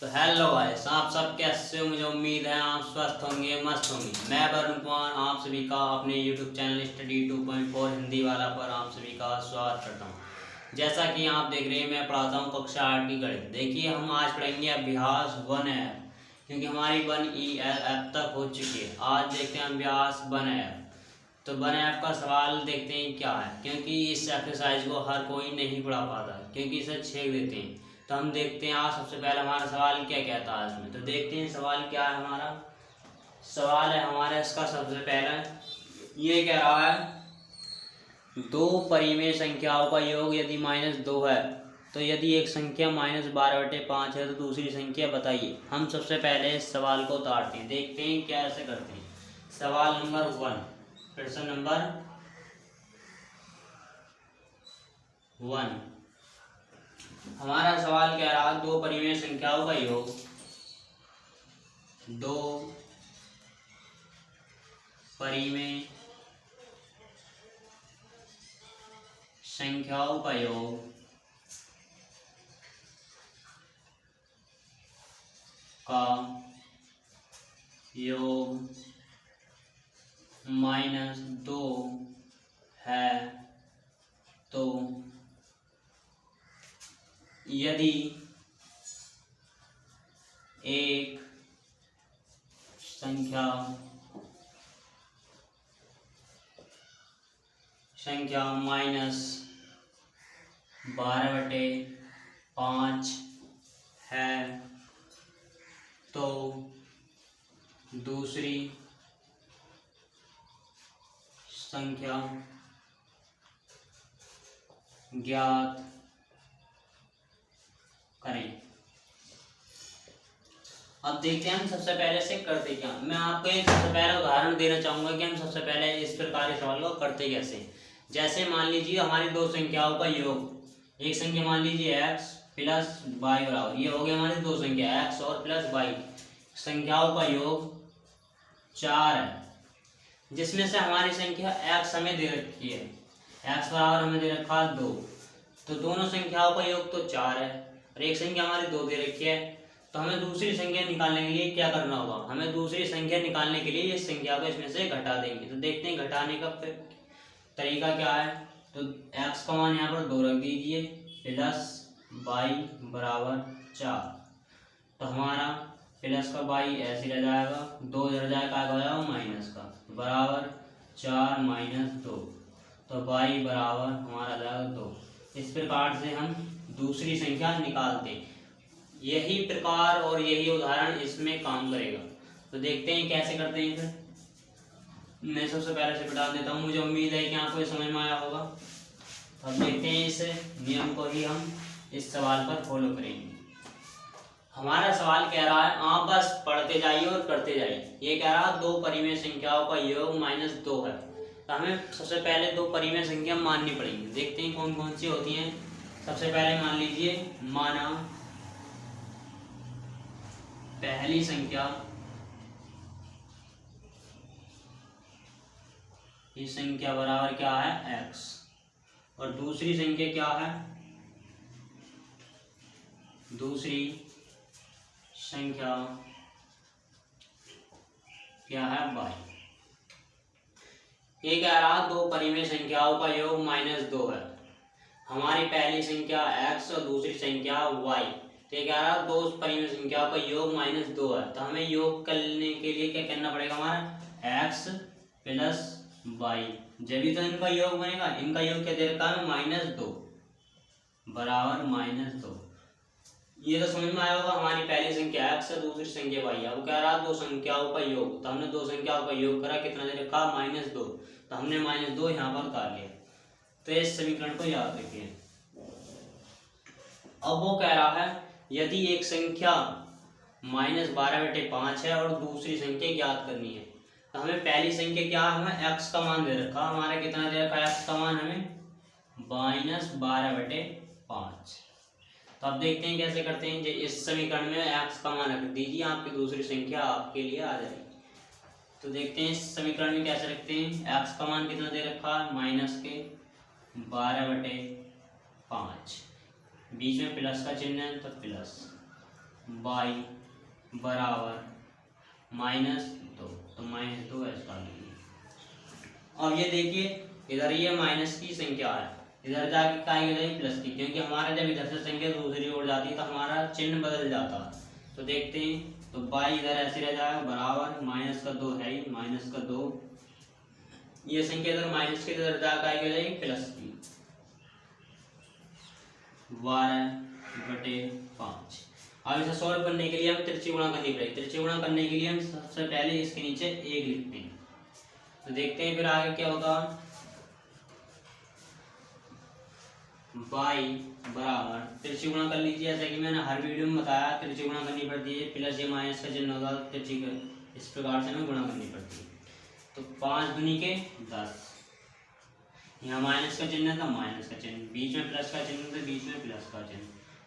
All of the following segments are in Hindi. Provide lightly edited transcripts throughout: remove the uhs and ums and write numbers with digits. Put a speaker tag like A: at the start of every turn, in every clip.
A: तो हेलो गाइस, आप सब कैसे हो? मुझे उम्मीद है आप स्वस्थ होंगे, मस्त होंगे। मैं वरुण कुमार आप सभी का अपने यूट्यूब चैनल स्टडी 2.4 हिंदी वाला पर आप सभी का स्वागत करता हूं। जैसा कि आप देख रहे हैं, मैं पढ़ाता हूं कक्षा 8 की गणित। देखिए, हम आज पढ़ेंगे अभ्यास 1F, क्योंकि हमारी 1EF तक हो चुकी है। आज देखते हैं अभ्यास 1F। तो 1F का सवाल देखते हैं क्या है, क्योंकि इस एक्सरसाइज को हर कोई नहीं पढ़ा पाता, क्योंकि इसे छेड़ देते हैं। तो हम देखते हैं आज सबसे पहले हमारा सवाल क्या कहता है इसमें। तो देखते हैं सवाल क्या है हमारा। सवाल है हमारा इसका सबसे पहले ये कह रहा है दो परिमेय संख्याओं का योग यदि -2 है, तो यदि एक संख्या -12/5 है तो दूसरी संख्या बताइए। हम सबसे पहले इस सवाल को उतारते हैं, देखते हैं कैसे करते हैं। सवाल नंबर 1, प्रश्न नंबर 1। हमारा सवाल कह रहा है दो परिमेय संख्याओं का योग, दो परिमेय संख्याओं का योग -2 है, तो यदि एक संख्या -12/5 है, तो दूसरी संख्या ज्ञात करें। अब देखते हैं हम सबसे पहले से करते क्या। मैं आपको एक सबसे पहला उदाहरण देना चाहूंगा कि हम सबसे पहले इस प्रकार के सवाल को करते कैसे। जैसे मान लीजिए हमारी दो संख्याओं का योग, एक संख्या मान लीजिए x प्लस वाई बराबर, ये हो गया हमारी दो संख्या x और प्लस वाई, संख्याओं का योग 4 है, जिसमें से हमारी संख्या x हमें दे रखी है, x बराबर हमें दे रखा है 2। तो दोनों संख्याओं का योग तो 4 है और एक संख्या हमारी 2 दे रखी है। तो हमें दूसरी संख्या निकालने के लिए क्या करना होगा? हमें दूसरी संख्या निकालने के लिए इस संख्या को इसमें से घटा देंगे। तो देखते हैं घटाने का तरीका क्या है। तो x का मान यहाँ पर 2 रख दीजिए, प्लस वाई बराबर 4। तो हमारा प्लस का वाई ऐसे रह जाएगा, 2 इधर जाएगा, हो जाएगा माइनस का, बराबर 4 - 2। तो वाई बराबर हमारा जाएगा 2। इस प्रकार से हम दूसरी संख्या निकालते हैं। यही प्रकार और यही उदाहरण इसमें काम करेगा। तो देखते हैं कैसे करते हैं। फिर मैं सबसे पहले से बता देता हूँ, मुझे उम्मीद है कि आपको ये समझ में आया होगा। तो अब देखते हैं इस नियम को ही हम इस सवाल पर फॉलो करेंगे। हमारा सवाल कह रहा है, आप बस पढ़ते जाइए और करते जाइए। ये कह रहा है दो परिमेय संख्याओं का योग -2 है। तो हमें सबसे पहले दो परिमेय संख्या माननी पड़ेगी। देखते हैं कौन कौन सी होती हैं। सबसे पहले मान लीजिए, माना पहली संख्या, ये संख्या बराबर क्या है x, और दूसरी संख्या क्या है? दूसरी संख्या क्या है? y। ये कह रहा दो परिमेय संख्याओं का योग -2 है। हमारी पहली संख्या x और दूसरी संख्या y। तो ये कह रहा दो परिमेय संख्याओं का योग -2 है। तो हमें योग करने के लिए क्या करना पड़ेगा? हमारा x प्लस वाई, जब भी तो इनका योग बनेगा। इनका योग क्या दे रखा है? -2 बराबर -2। ये तो समझ में आया होगा। हमारी पहली संख्या x और दूसरी संख्या y है। वो कह रहा दो संख्याओं का योग, तो हमने दो संख्याओं का योग करा, कितना दे रखा? -2। तो हमने -2 यहाँ पर उतार लिया। तो इस समीकरण को याद रखिए। अब वो कह रहा है यदि एक संख्या -12/5 है और दूसरी संख्या ज्ञात करनी है। तो हमें पहली संख्या क्या है? हमें x का मान दे रखा, हमारा कितना दे रखा है? x का मान हमें -12/5। तो अब देखते हैं कैसे करते हैं। इस समीकरण में x का मान रख दीजिए, आपकी दूसरी संख्या आपके लिए आ जाएगी। तो देखते हैं इस समीकरण में कैसे रखते हैं। x का मान कितना दे रखा है? -12/5, बीच में प्लस का चिन्ह है तो प्लस, बाई बराबर -2, तो -2 इसका लीजिए। अब ये देखिए इधर ये माइनस की संख्या है, इधर जाके क्या आएगी प्लस की, क्योंकि हमारा जब इधर से संख्या दूसरी ओर जाती है तो हमारा चिन्ह बदल जाता है। तो देखते हैं, तो बाई इधर ऐसे रह जाएगा बराबर -2 है ही, -2, ये संख्या इधर माइनस के इधर जाकर आएगी प्लस की 12/5। अब इसे सॉल्व करने के लिए हम त्रिज्यी गुणा करनी पड़ेगी। त्रिज्यी गुणा करने के लिए हम सबसे पहले इसके नीचे 1 लिखते हैं। तो देखते हैं फिर आगे क्या होगा। बाई बराबर त्रिज्यी गुणा कर लीजिए, जैसे कि मैंने हर वीडियो में बताया त्रिज्यी गुणा करनी पड़ती है, प्लस या माइनस का चिन्ह होगा त्रिज्यी का, इस प्रकार से हमें गुणा करनी पड़ती है। तो 5 दूनी के 10, यहाँ माइनस का चिन्ह था, माइनस का चिन्ह, बीच में प्लस का चिन्ह था, बीच में प्लस का चिन्ह।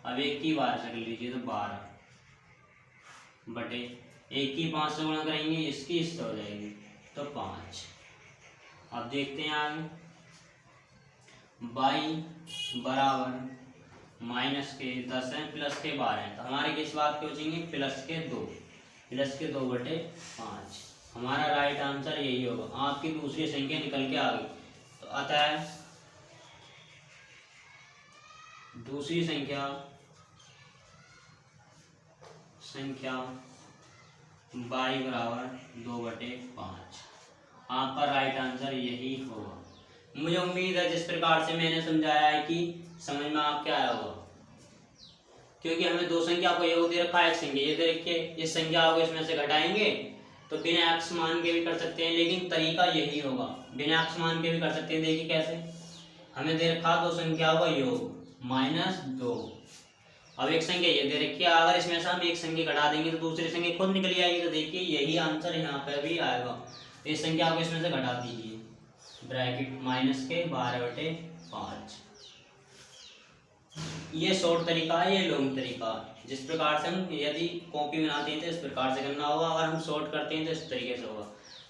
A: अब 1 की 12 से कर लीजिए तो 12 बटे 1 की 5 से गुणा करेंगे, इसकी इससे हो जाएगी तो 5। अब देखते हैं आगे, बाई बराबर माइनस के 10 है प्लस के 12 है, तो हमारे किस बात के बचेंगे प्लस के 2/5। हमारा राइट आंसर यही होगा। आपकी दूसरी संख्या निकल के आ गई, तो अतः दूसरी संख्या बाई बराबर 2/5, आपका राइट आंसर यही होगा। मुझे उम्मीद है जिस प्रकार से मैंने समझाया है कि समझ में आपके आया होगा, क्योंकि हमें दो संख्या को योग दे रखा है, एक संख्या ये दे रखी है, इस संख्या को इसमें से घटाएंगे तो बिना एक्स मान के भी कर सकते हैं, लेकिन तरीका यही होगा, बिना एक्स मान के भी कर सकते हैं। देखिए कैसे, हमें दे रखा दो संख्याओं का योग -2, अब एक संख्या ये दे रखी है, अगर इसमें से हम एक संख्या घटा देंगे तो दूसरी संख्या खुद निकल आएगी। तो देखिए यही आंसर यहाँ पे भी आएगा। इस संख्या को इसमें से घटा दीजिए, ब्रैकेट -12/5। ये शॉर्ट तरीका है, ये लॉन्ग तरीका है। जिस प्रकार से हम यदि कॉपी बनाते हैं तो इस प्रकार से करना होगा, अगर हम शॉर्ट करते हैं तो इस तरीके से होगा।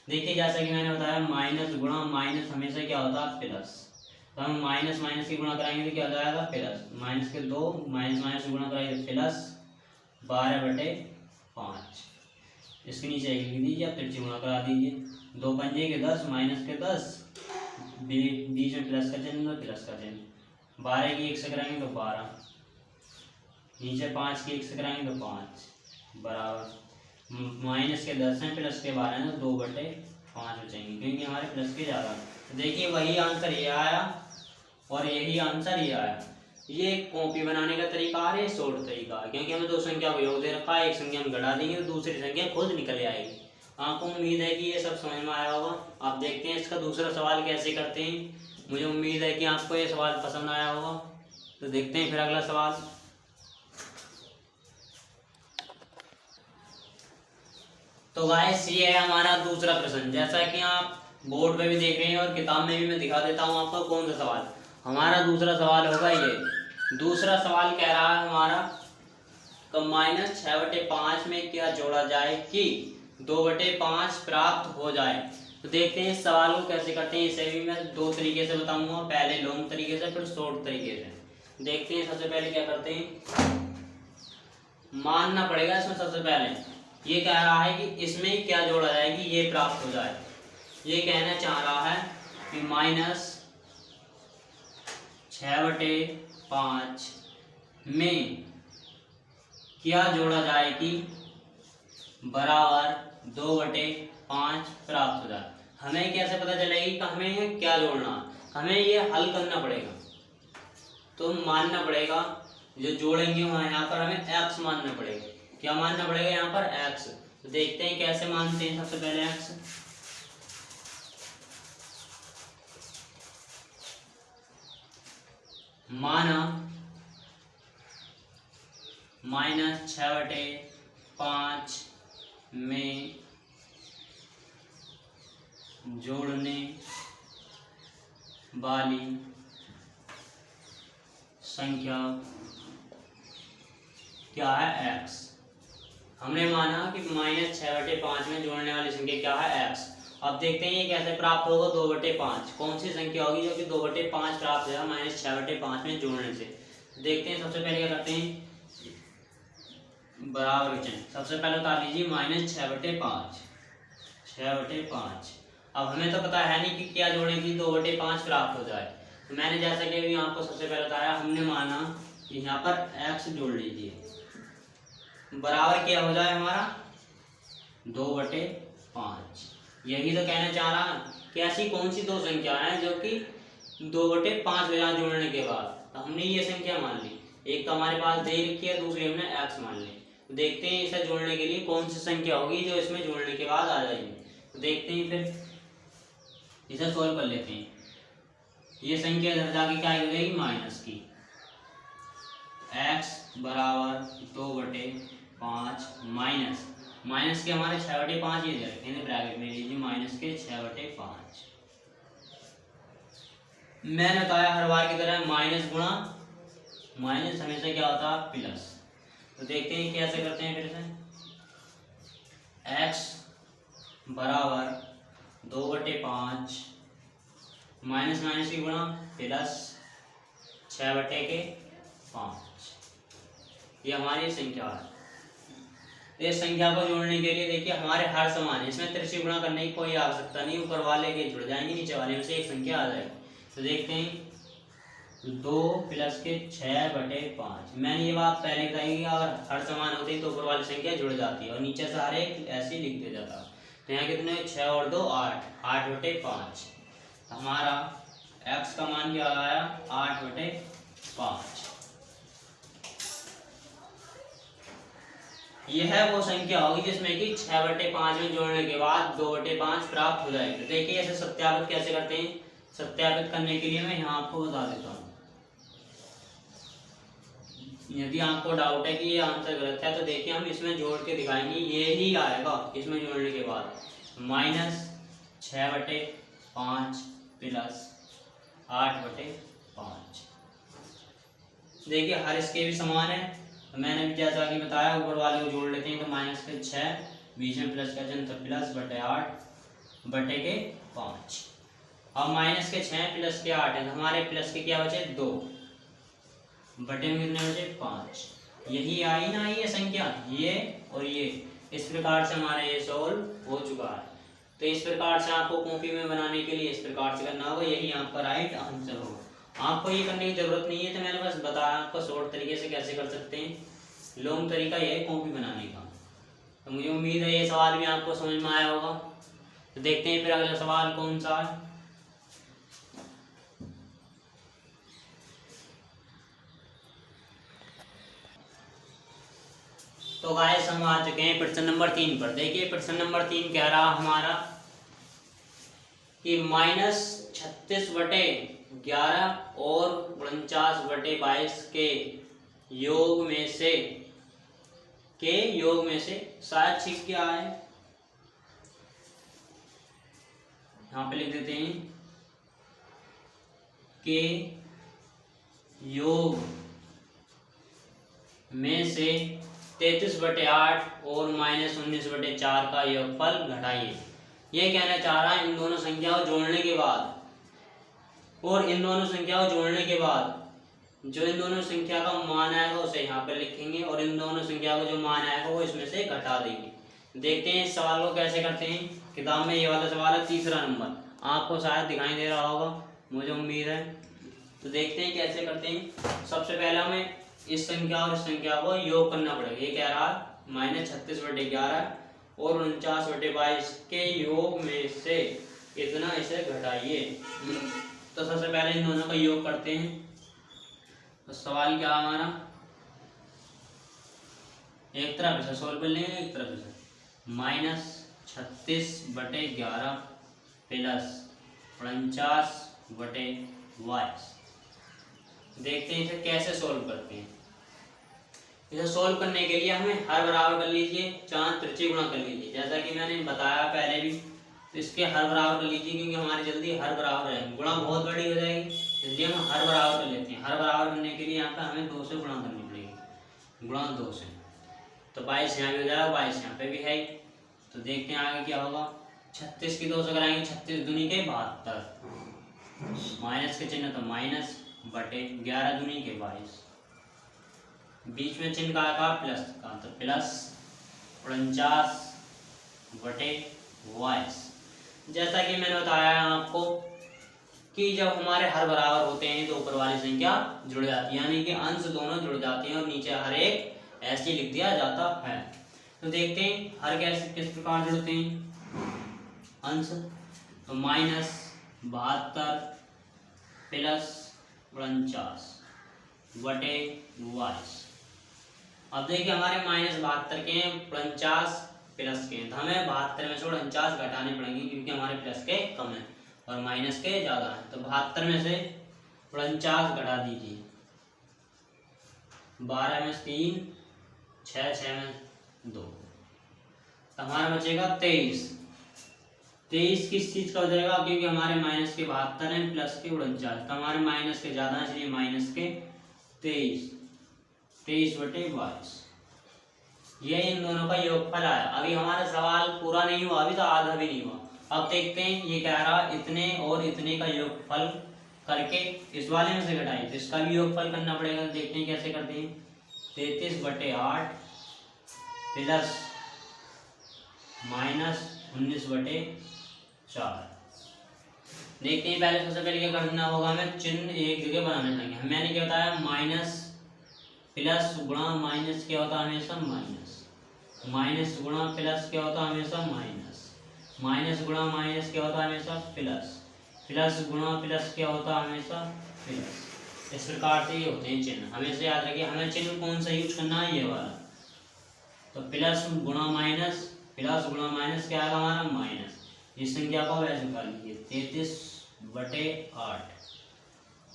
A: देखिए जैसा कि मैंने बताया, माइनस गुणा माइनस हमेशा क्या होता है प्लस, तो हम माइनस माइनस की गुणा कराएंगे तो क्या हो जाएगा प्लस, माइनस के 2 माइनस माइनस गुणा कराएंगे प्लस 12/5। इसके नीचे एक लिख दीजिए, आप त्रिज्यी गुणा करा दीजिए, 2 पंजे के 10 माइनस के 10, बीच में प्लस का चिन्ह प्लस का चिन्ह, 12 की 1 से कराएंगे तो 12, नीचे 5 की 1 से कराएंगे तो 5 बराबर माइनस के 10 हैं प्लस के 12 हैं तो 2/5 बचेंगे, क्योंकि हमारे प्लस के ज़्यादा। तो देखिए वही आंसर ये आया और यही आंसर ये आया। ये कॉपी बनाने का तरीका है, शॉर्ट तरीका है, क्योंकि हमें दो संख्या को योग दे रखा है, एक संख्या हम घटा देंगे तो दूसरी संख्या खुद निकल आएगी। आपको उम्मीद है कि ये सब समझ में आया होगा। आप देखते हैं इसका दूसरा सवाल कैसे करते हैं। मुझे उम्मीद है कि आपको ये सवाल पसंद आया होगा। तो देखते हैं फिर अगला सवाल। तो गाइस ये है हमारा दूसरा प्रश्न, जैसा कि आप बोर्ड पे भी देख रहे हैं और किताब में भी मैं दिखा देता हूँ आपको कौन सा सवाल। हमारा दूसरा सवाल होगा ये। दूसरा सवाल कह रहा है हमारा -6/5 में क्या जोड़ा जाए कि 2/5 प्राप्त हो जाए। तो देखते हैं इस सवाल को कैसे करते हैं। इसे भी मैं दो तरीके से बताऊंगा, पहले लॉन्ग तरीके से फिर शॉर्ट तरीके से। देखते हैं सबसे पहले क्या करते हैं, मानना पड़ेगा इसमें। सबसे पहले ये कह रहा है कि इसमें क्या जोड़ा जाए कि ये प्राप्त हो जाए। ये कहना चाह रहा है कि -6/5 में क्या जोड़ा जाए कि बराबर 2/5 प्राप्त हो जाए। हमें कैसे पता चलेगी कि हमें क्या जोड़ना, हमें ये हल करना पड़ेगा। तो मानना पड़ेगा जो जोड़ेंगे वहाँ यहाँ पर हमें x मानना पड़ेगा। क्या मानना पड़ेगा यहाँ पर x। तो देखते हैं कैसे मानते हैं। सबसे पहले x माना -6/5 में जोड़ने वाली संख्या क्या है x। हमने माना कि -6/5 में जोड़ने वाली संख्या क्या है x। अब देखते हैं ये कैसे प्राप्त होगा 2/5। कौन सी संख्या होगी जो कि 2/5 प्राप्त होगा -6/5 में जोड़ने से। देखते हैं सबसे पहले क्या करते हैं, बराबर के चिन्ह। सबसे पहले उतार लीजिए -6/5, 6/5। अब हमें तो पता है नहीं कि क्या जोड़ें कि 2/5 प्राप्त हो जाए, तो मैंने जैसा कि अभी आपको सबसे पहले बताया, हमने माना कि यहाँ पर x जोड़ लीजिए, बराबर क्या हो जाए हमारा 2/5। यही तो कहना चाह रहा कि ऐसी कौन सी दो संख्या है जो कि 2/5 हो जाए जोड़ने के बाद। तो हमने ये संख्या मान ली, एक तो हमारे पास दे रखी है, दूसरी हमने x मान ली। तो देखते हैं इसे जोड़ने के लिए कौन सी संख्या होगी जो इसमें जोड़ने के बाद आ जाएगी। तो देखते हैं, फिर इसे सोल्व कर लेते हैं। ये संख्या इधर जाके क्या हो जाएगी माइनस की, x बराबर 2/5 माइनस के हमारे 6/5 ये दे रखे हैं, ब्रैकेट में लीजिए माइनस के 6/5। मैंने बताया हर बार की तरह माइनस गुणा माइनस हमेशा क्या होता है प्लस। तो देखते हैं कैसे करते हैं फिर से। x बराबर 2/5 माइनस माइनस की गुणा प्लस 6/5, ये हमारी संख्या है। इस संख्या को जोड़ने के लिए देखिए हमारे हर समान है, इसमें तिरछी गुणा करने की कोई आवश्यकता नहीं, ऊपर वाले के जुड़ जाएंगे, नीचे वाले में से एक संख्या आ जाएगी। तो देखते हैं 2 + के 6/5। मैंने ये बात पहले बताई कि अगर हर समान होते हैं तो ऊपर वाली संख्या जुड़ जाती है और नीचे से हर एक ऐसे ही लिख दिया जाता। तो यहाँ कितने 6 और 2 8, 8/5। हमारा x का मान क्या आया 8/5। यह है वो संख्या होगी जिसमें कि 6/5 में जोड़ने के बाद 2/5 प्राप्त हो जाएगी। तो देखिए ऐसे सत्यापित कैसे करते हैं। सत्यापित करने के लिए मैं यहाँ आपको बता देता हूँ। यदि आपको डाउट है कि ये आंसर गलत है तो देखिए हम इसमें जोड़ के दिखाएंगे, ये ही आएगा इसमें जोड़ने के बाद -6/5 प्लस 8/5। देखिए हर इसके भी समान है, तो मैंने भी जैसा कि बताया ऊपर वाले को जोड़ लेते हैं। तो माइनस के 6 बीच में प्लस का चिन्ह, तो +8/5। अब माइनस के 6 प्लस के 8 है, तो हमारे प्लस के क्या बचे 2 बटे में कितने बचे 5। यही आई ना ये संख्या, ये और ये। इस प्रकार से हमारा ये सॉल्व हो चुका है। तो इस प्रकार से आपको कॉपी में बनाने के लिए इस प्रकार से करना होगा, यही आपका राइट आंसर होगा। आपको ये करने की जरूरत नहीं है, तो मैंने बस बताया आपको शॉर्ट तरीके से कैसे कर सकते हैं। लॉन्ग तरीका ये है कॉपी बनाने का। तो मुझे उम्मीद है ये सवाल भी आपको समझ में आया होगा। तो देखते हैं फिर अगला सवाल कौन सा है। तो गाइस हम आ चुके हैं प्रश्न नंबर 3 पर। देखिए प्रश्न नंबर 3 कह रहा हमारा कि -36/11 और 49/22 के योग में से शायद ठीक क्या है, यहाँ पे लिख देते हैं के योग में से 33/8 और -19/4 का योगफल घटाइए। ये कहना चाह रहा है इन दोनों संख्याओं जोड़ने के बाद, और इन दोनों संख्याओं जोड़ने के बाद जो इन दोनों संख्या का मान आएगा उसे यहाँ पर लिखेंगे, और इन दोनों संख्या का जो मान आएगा वो इसमें से घटा देंगे। देखते हैं इस सवाल को कैसे करते हैं। किताब में ये वाला सवाल है 3रा नंबर, आपको शायद दिखाई दे रहा होगा, मुझे उम्मीद है। तो देखते हैं कैसे करते हैं। सबसे पहले हमें इस संख्या और इस संख्या को योग करना पड़ेगा। ये कह रहा है -36/11 और 49/22 के योग में से इतना इसे घटाइए। तो सबसे पहले इन दोनों का योग करते हैं। तो सवाल क्या हमारा, एक तरफ से सोल्व कर लेंगे, एक तरफ से -36/11 प्लस 49/22। देखते हैं इसे कैसे सोल्व करते हैं। इसे सोल्व करने के लिए हमें हर बराबर कर लीजिए, चांद तिरछी गुणा कर लीजिए, जैसा कि मैंने बताया पहले भी। तो इसके हर बराबर कर लीजिए, क्योंकि हमारी जल्दी हर बराबर है, गुणा बहुत बड़ी हो जाएगी, इसलिए हम हर बराबर कर लेते हैं। हर बराबर करने के लिए यहाँ पे हमें 2 से गुणा करनी पड़ेगी, गुणा 2 से। तो 22 यहाँ भी हो जाएगा, 22 यहाँ पे भी है। तो देखते हैं आगे क्या होगा। 36 की 2 से कराएंगे, 36 दूनी के 72, माइनस के चिन्ह तो माइनस बटे 11 दूनी के 22, बीच में चिन्ह का प्लस का, तो प्लस 49/22। जैसा कि मैंने बताया आपको कि जब हमारे हर बराबर होते हैं तो ऊपर वाली संख्या जुड़ जाती है, यानी कि अंश दोनों जुड़ जाते हैं और नीचे हर एक ऐसे लिख दिया जाता है। तो देखते हैं हर कैसे किस प्रकार जुड़ते हैं अंश। तो -72 प्लस 49/22। अब देखिए हमारे -72 के हैं, 49 प्लस के हैं, तो हमें 72 में से 49 घटाने पड़ेंगे क्योंकि हमारे प्लस के कम है और माइनस के ज़्यादा है। तो 72 में से 49 घटा दीजिए, 12 में 3, 6 में 2, तो हमारा बचेगा 23। 23 किस चीज़ का हो जाएगा, क्योंकि हमारे माइनस के 72 हैं प्लस के 49, तो हमारे माइनस के ज़्यादा है इसलिए माइनस के 23। 23/22 ये इन दोनों का योगफल आया। अभी हमारा सवाल पूरा नहीं हुआ, अभी तो आधा भी नहीं हुआ। अब देखते हैं ये कह रहा इतने और इतने का योगफल करके इस वाले में से घटाइए, तो इसका भी योगफल करना पड़ेगा। देखते हैं कैसे करते हैं। 33/8 प्लस -19/4। देखते हैं पहले सबसे पहले क्या करना होगा, हमें चिन्ह एक जगह बनाने पड़ेंगे। मैंने क्या बताया, माइनस प्लस गुणा माइनस क्या होता है हमेशा माइनस, माइनस गुणा प्लस क्या होता है हमेशा माइनस, माइनस गुणा माइनस क्या होता है हमेशा प्लस, प्लस गुणा प्लस क्या होता है हमेशा प्लस। इस प्रकार से ये होते हैं चिन्ह। हमेशा याद रखिए हमें चिन्ह कौन सा यूज करना है, ये वाला। तो प्लस गुणा माइनस, प्लस गुणा माइनस क्या आएगा हमारा माइनस। इस संख्या को वैसे कर लीजिए 33/8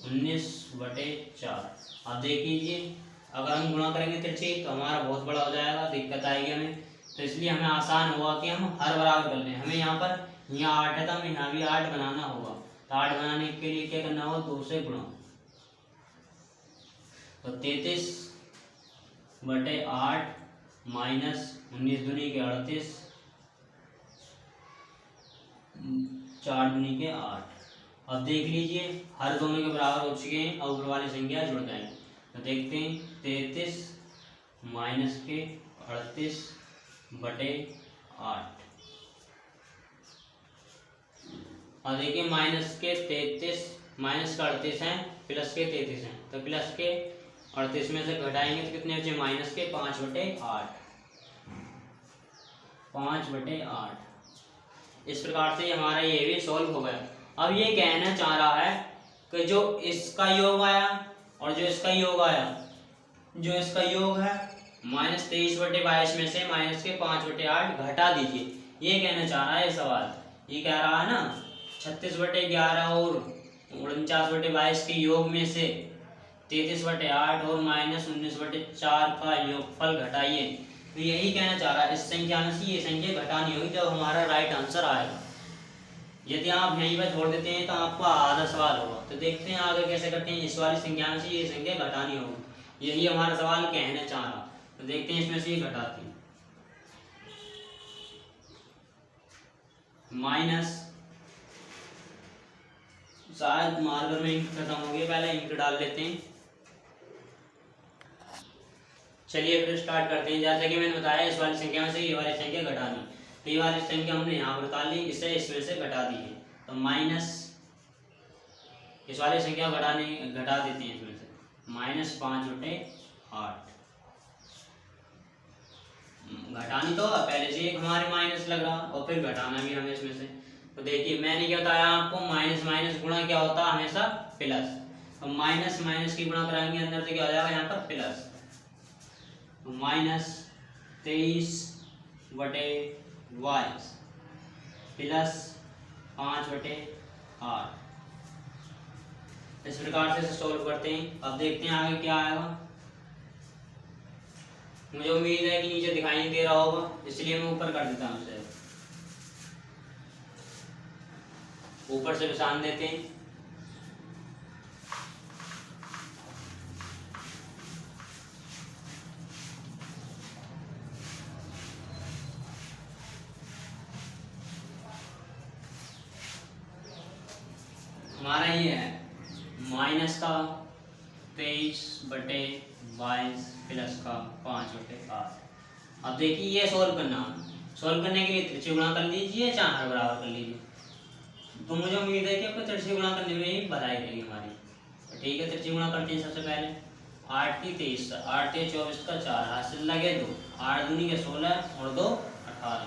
A: 19/4। अब देख लीजिए अगर हम गुणा करेंगे तिरछे तो हमारा बहुत बड़ा हो जाएगा, दिक्कत आएगी हमें। तो इसलिए हमें आसान होगा कि हम हर बराबर कर लें। हमें यहाँ पर 8 है तो हमें यहाँ भी 8 बनाना होगा। तो 8 बनाने के लिए क्या करना होगा, 2 से गुणा। तो 33/8 माइनस 19 दूनी के 38, 4 दूनी के 8। अब देख लीजिए हर दोनों के बराबर हो चुके हैं, अब ऊपर वाली संख्या जुड़ जाएंगे। तो देखते हैं 33 माइनस के 38/8। और देखिए माइनस के 33 माइनस का 38 हैं, प्लस के 33 हैं, तो प्लस के 38 में से घटाएंगे तो कितने बचे, माइनस के 5/8। 5/8। इस प्रकार से हमारा ये भी सॉल्व हो गया। अब ये कहना चाह रहा है कि जो इसका योग आया और जो इसका योग आया, जो इसका योग है -23/22 में से माइनस के 5/8 घटा दीजिए, ये कहना चाह रहा है ये सवाल। ये कह रहा है ना 36/11 और 49/22 के योग में से 33/8 और -19/4 का योगफल घटाइए। तो यही कहना चाह रहा है, इस संख्या में से ये संख्या घटानी होगी जब हमारा राइट आंसर आएगा। यदि आप यहीं पर छोड़ देते हैं तो आपको आधा सवाल होगा। तो देखते हैं आगे कैसे करते हैं। इस वाली संख्या में से ये संख्या घटानी होगी, यही हमारा सवाल कहना चाह रहा। तो देखते हैं इसमें से ये घटाते हैं। माइनस, शायद मार्कर में इंक खत्म हो गया, पहले इंक डाल लेते हैं। चलिए फिर स्टार्ट करते हैं। जैसे कि मैंने बताया इस वाली संख्या में से ये वाली संख्या घटानी, तो ये वाली संख्या हमने यहाँ पर उतार ली, इसे इसमें से घटा दी है। तो माइनस इस वाली संख्या घटा देते हैं इसमें से, -5/8। घटानी तो पहले से एक हमारे माइनस लग रहा और फिर घटाना भी हमें इसमें से। तो देखिए मैंने क्या बताया आपको, माइनस माइनस गुणा क्या होता है हमेशा प्लस। तो माइनस माइनस की गुणा कराएंगे अंदर से क्या हो जाएगा यहाँ पर प्लस। -23/22 प्लस 5/8। इस प्रकार से सॉल्व करते हैं। अब देखते हैं आगे क्या आएगा। मुझे उम्मीद है कि नीचे दिखाई नहीं दे रहा होगा, इसलिए मैं ऊपर कर देता हूँ इसे। ऊपर से निशान देते हैं। हमारा ये है माइनस का 23/22 प्लस का 5/8। अब देखिए ये सोल्व करना है। सोल्व करने के लिए त्रिज्या गुणा कर लीजिए, चाहे बराबर कर लीजिए। तो मुझे उम्मीद है कि आपको त्रिज्या गुणा करने में ही भलाई रहेगी हमारी। तो ठीक है, त्रिज्या गुणा करते हैं। सबसे पहले 8 की 23, 8 या 24 का 4, हासिल लगे 2, 8 दूनी के 16 और 2 18।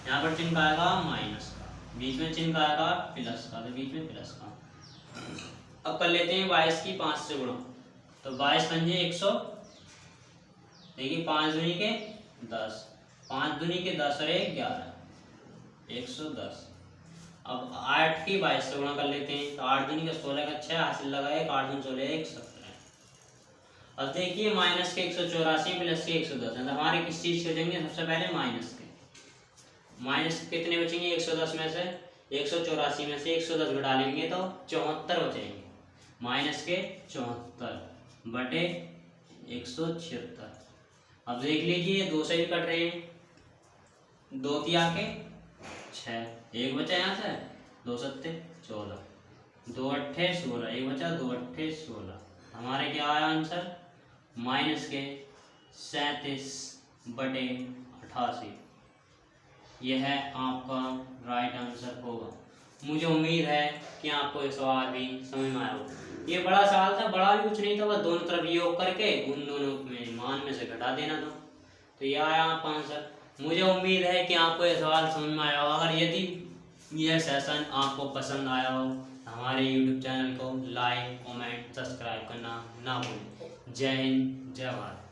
A: यहाँ पर चिन्ह आएगा माइनस का, बीच में चिन्ह आएगा प्लस का, तो बीच में प्लस का। अब कर लेते हैं 22 की 5 से गुणा। तो 22 पंजे 100, देखिए 5 दूनी के 10, 5 दूनी के 10 और 1 11, 110। अब 8 की 22 से गुणा कर लेते हैं। तो 8 दूनी का 16 का 6, हासिल लगा 1, 8 दूनी 16 1 17। अब देखिए माइनस के 184 प्लस के 110 है, तो हमारे किस चीज़ के बचेंगे? सबसे पहले माइनस के। माइनस कितने बचेंगे? 110 में से 184 में से 110 घटा लेंगे तो 74 बचेंगे। माइनस के 74/176। अब देख लीजिए 2 से भी कट रहे हैं, 2 तिया के 6, 1 बचा यहाँ से, 2 सत्ते 14, 2 अट्ठे 16, 1 बचा, 2 अट्ठे 16। हमारे क्या आया आंसर? माइनस के 37/88। यह आपका राइट आंसर होगा। मुझे उम्मीद है कि आपको ये सवाल भी समझ में आया होगा। ये बड़ा सवाल था, बड़ा भी कुछ नहीं था, बस दोनों तरफ योग करके उन दोनों में मान में से घटा देना था। तो ये आया आपका आंसर। मुझे उम्मीद है कि आपको ये सवाल समझ में आया होगा। अगर यदि यह सेशन आपको पसंद आया हो तो हमारे YouTube चैनल को लाइक, कमेंट, सब्सक्राइब करना ना भूलें। जय हिंद, जय भारत।